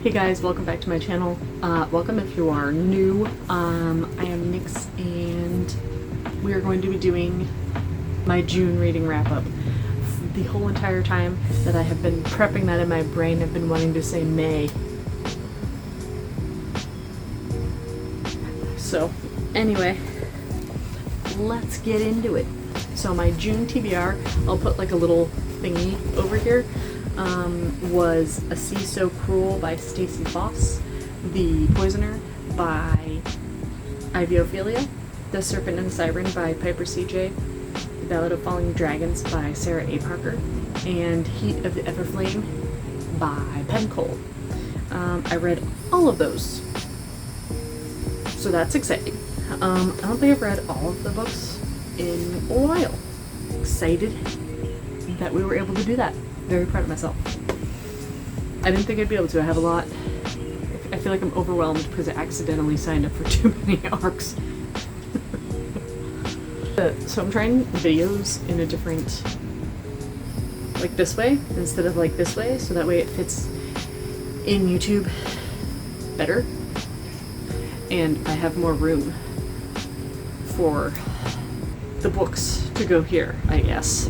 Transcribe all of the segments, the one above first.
Hey guys, welcome back to my channel. Welcome if you are new. I am Nyx and we are going to be doing my June reading wrap-up. The whole entire time that I have been prepping that in my brain, I've been wanting to say May. So, anyway, let's get into it. So my June TBR, I'll put like a little thingy over here, was A Sea So Cruel by Stacey Foss, The Poisoner by Ivy Ophelia, The Serpent and the Siren by Piper C.J., The Ballad of Falling Dragons by Sarah A. Parker, and Heat of the Everflame by Penn Cole. I read all of those, so that's exciting. I don't think I've read all of the books in a while. Excited that we were able to do that. Very proud of myself. I didn't think I'd be able to. I have a lot. I feel like I'm overwhelmed because I accidentally signed up for too many arcs. So I'm trying videos in a different, like this way instead of like this way, so that way it fits in YouTube better and I have more room for the books to go here, I guess.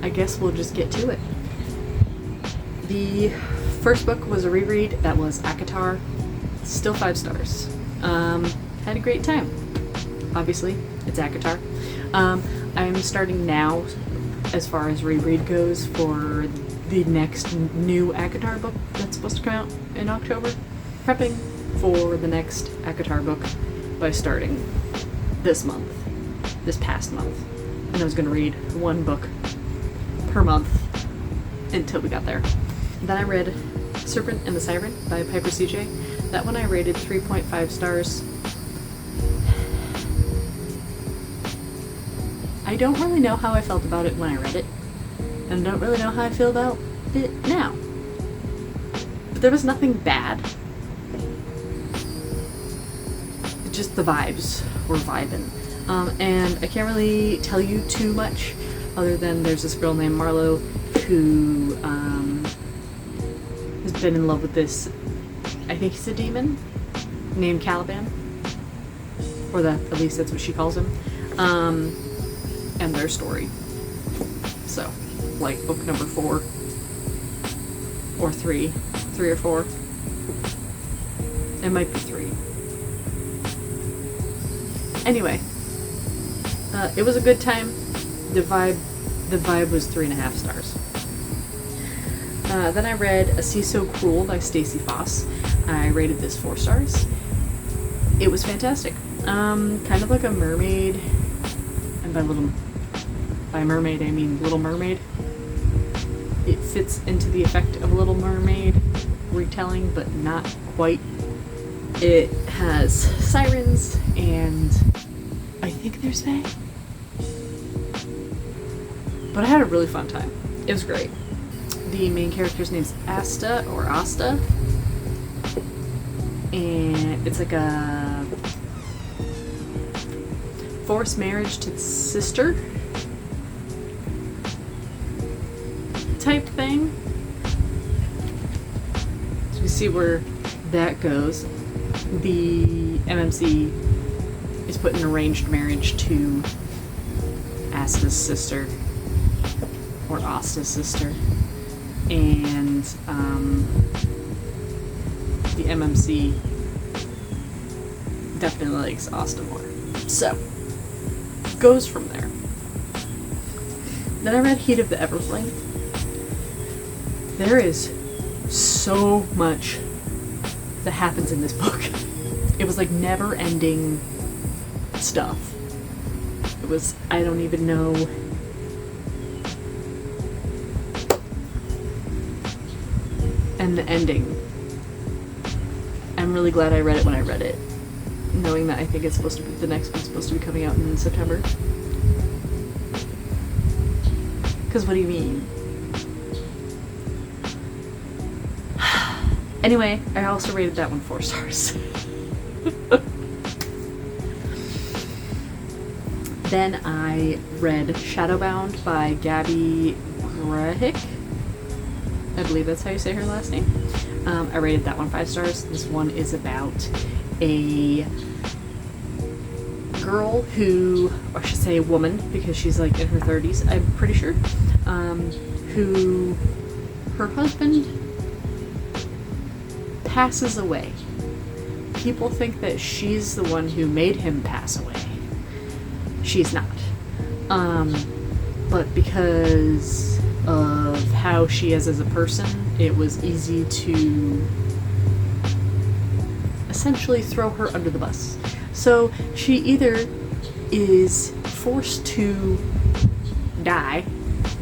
I guess we'll just get to it. The first book was a reread. That was ACOTAR. Still 5 stars. Had a great time. Obviously, it's ACOTAR. I'm starting now, as far as reread goes, for the next new ACOTAR book that's supposed to come out in October. Prepping for the next ACOTAR book by starting this past month. And I was going to read one book per month until we got there. Then I read Serpent and the Siren by Piper C.J. That one I rated 3.5 stars. I don't really know how I felt about it when I read it, and I don't really know how I feel about it now. But there was nothing bad. Just the vibes were vibing. And I can't really tell you too much other than there's this girl named Marlowe who has been in love with this, I think he's a demon, named Caliban. Or that, at least that's what she calls him. And their story. So, like book number 4 or 3 or 4. It might be 3. Anyway, it was a good time. The vibe was 3.5 stars. Then I read A Sea So Cruel by Stacey Foss. I rated this 4 stars. It was fantastic. Kind of like a mermaid, and by mermaid I mean Little Mermaid. It fits into the effect of a Little Mermaid retelling, but not quite. It has sirens, and I think there's fae. But I had a really fun time. It was great. The main character's name's Asta, and it's like a forced marriage to sister type thing. So we see where that goes. The MMC is put in arranged marriage to Asta's sister, or Asta's sister, and the MMC definitely likes Asta more. So, goes from there. Then I read Heat of the Everflame. There is so much that happens in this book. It was like never-ending stuff. It was, I don't even know. And the ending. I'm really glad I read it when I read it, knowing that I think it's supposed to be, the next one's supposed to be coming out in September. Because what do you mean? Anyway, I also rated that one 4 stars. Then I read Shadowbound by Gabby Rehick. I believe that's how you say her last name. I rated that one 5 stars. This one is about a girl who, or I should say a woman, because she's like in her 30s, I'm pretty sure, who her husband passes away. People think that she's the one who made him pass away. She's not. But because of how she is as a person, it was easy to essentially throw her under the bus. So she either is forced to die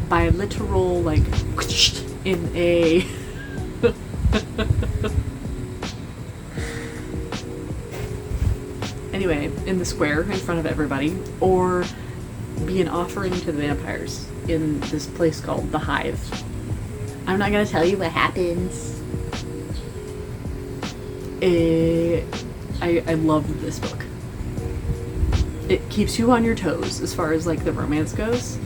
by literal, like, in a anyway, in the square in front of everybody, or be an offering to the vampires in this place called the Hive. I'm not gonna tell you what happens. I love this book. It keeps you on your toes as far as like the romance goes.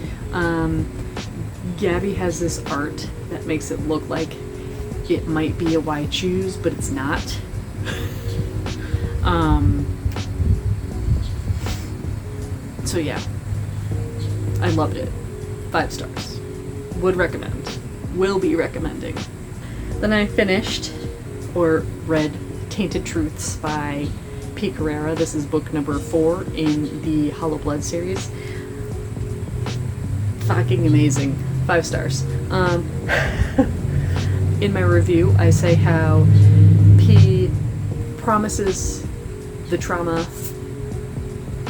Gabby has this art that makes it look like it might be a why choose, but it's not. So yeah, I loved it. 5 stars. Would recommend. Will be recommending. Then I finished, or read, Tainted Truths by P. Carrera. This is book number 4 in the Hollow Blood series. Fucking amazing. 5 stars. In my review, I say how P promises the trauma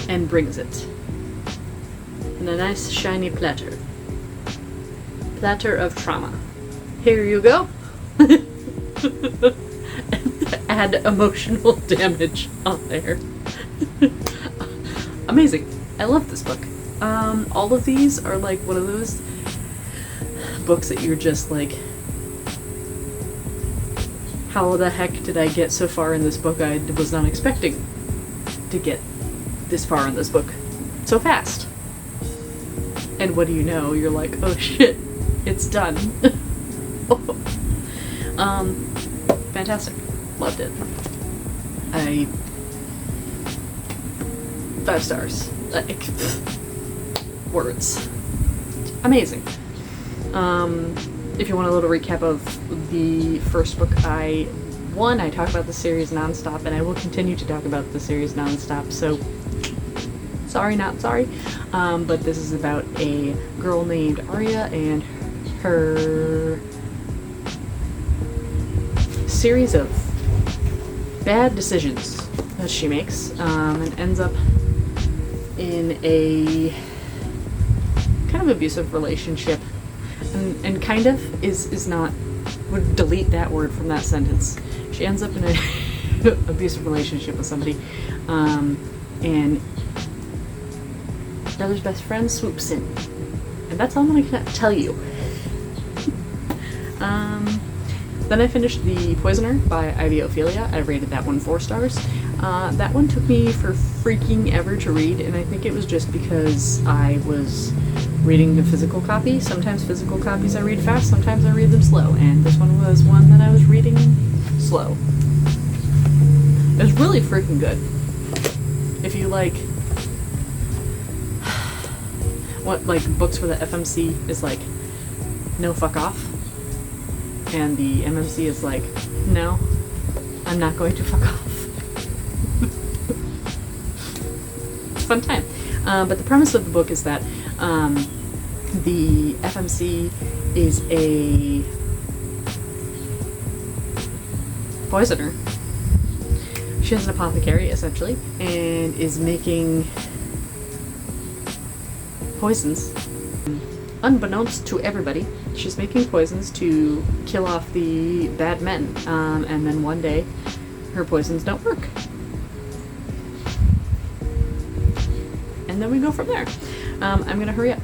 and brings it. In a nice shiny platter. Platter of trauma. Here you go. Add emotional damage on there. Amazing. I love this book. All of these are like one of those books that you're just like, how the heck did I get so far in this book? I was not expecting to get this far in this book so fast. And what do you know? You're like, oh shit, it's done. Fantastic. Loved it. 5 stars. Like, words. Amazing. If you want a little recap of the first book, I talk about the series nonstop, and I will continue to talk about the series nonstop, so sorry, not sorry. But this is about a girl named Arya and her series of bad decisions that she makes, and ends up in a kind of abusive relationship. And kind of is not, would delete that word from that sentence. She ends up in an abusive relationship with somebody, and brother's best friend swoops in. And that's all I can tell you. Then I finished The Poisoner by Ivy Ophelia. I rated that one 4 stars. That one took me for freaking ever to read, and I think it was just because I was reading the physical copy. Sometimes physical copies I read fast, sometimes I read them slow, and this one was one that I was reading slow. It was really freaking good. If you like what, like, books where the FMC is like, no, fuck off, and the MMC is like, no, I'm not going to fuck off. It's a fun time. But the premise of the book is that the FMC is a poisoner. She has an apothecary, essentially, and is making poisons. Unbeknownst to everybody, she's making poisons to kill off the bad men, and then one day her poisons don't work. And then we go from there. I'm gonna hurry up.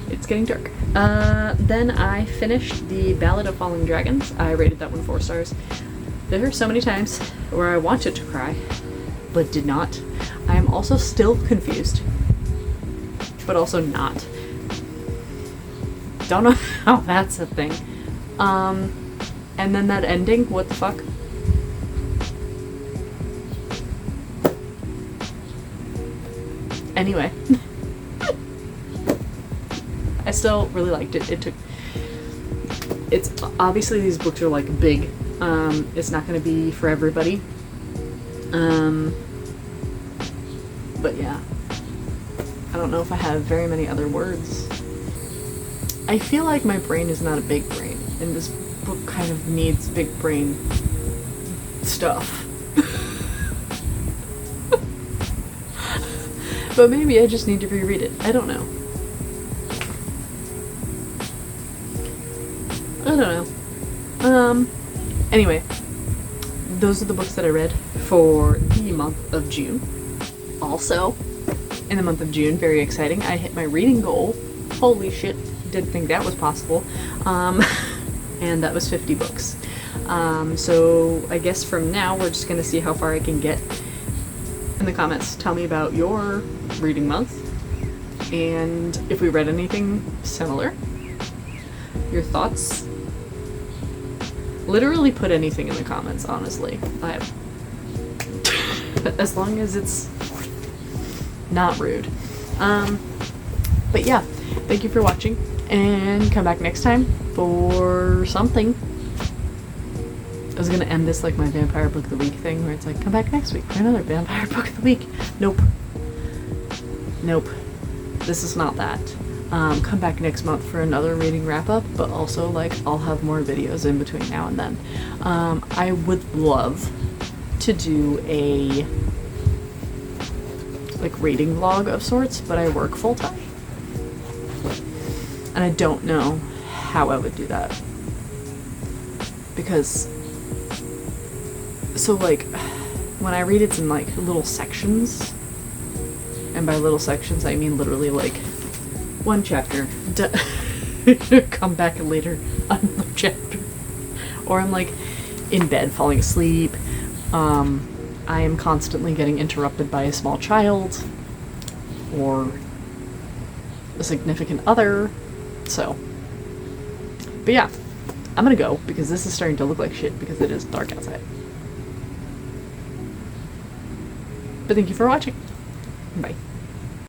It's getting dark. Then I finished The Ballad of Falling Dragons. I rated that one 4 stars. There are so many times where I wanted to cry, but did not. I am also still confused, but also not. Don't know how that's a thing. And then that ending, what the fuck? Anyway. I still really liked it. It's obviously these books are like big. It's not going to be for everybody. But yeah. I don't know if I have very many other words. I feel like my brain is not a big brain, and this book kind of needs big brain stuff. But maybe I just need to reread it. I don't know. Anyway, those are the books that I read for the month of June. Also, in the month of June, very exciting, I hit my reading goal. Holy shit, didn't think that was possible. And that was 50 books. So I guess from now, we're just gonna see how far I can get. In the comments, tell me about your reading month, and if we read anything similar, your thoughts. Literally put anything in the comments, honestly. As long as it's not rude. But yeah, thank you for watching, and come back next time for something. I was gonna end this like my Vampire Book of the Week thing, where it's like, come back next week for another Vampire Book of the Week. Nope. This is not that. Come back next month for another reading wrap-up, but also, like, I'll have more videos in between now and then. I would love to do a, like, reading vlog of sorts, but I work full-time. And I don't know how I would do that. Because, so, like, when I read, it's in, like, little sections. And by little sections, I mean literally, like, one chapter, come back later, another chapter. Or I'm like in bed falling asleep. I am constantly getting interrupted by a small child or a significant other. So, but yeah, I'm gonna go because this is starting to look like shit because it is dark outside. But thank you for watching. Bye.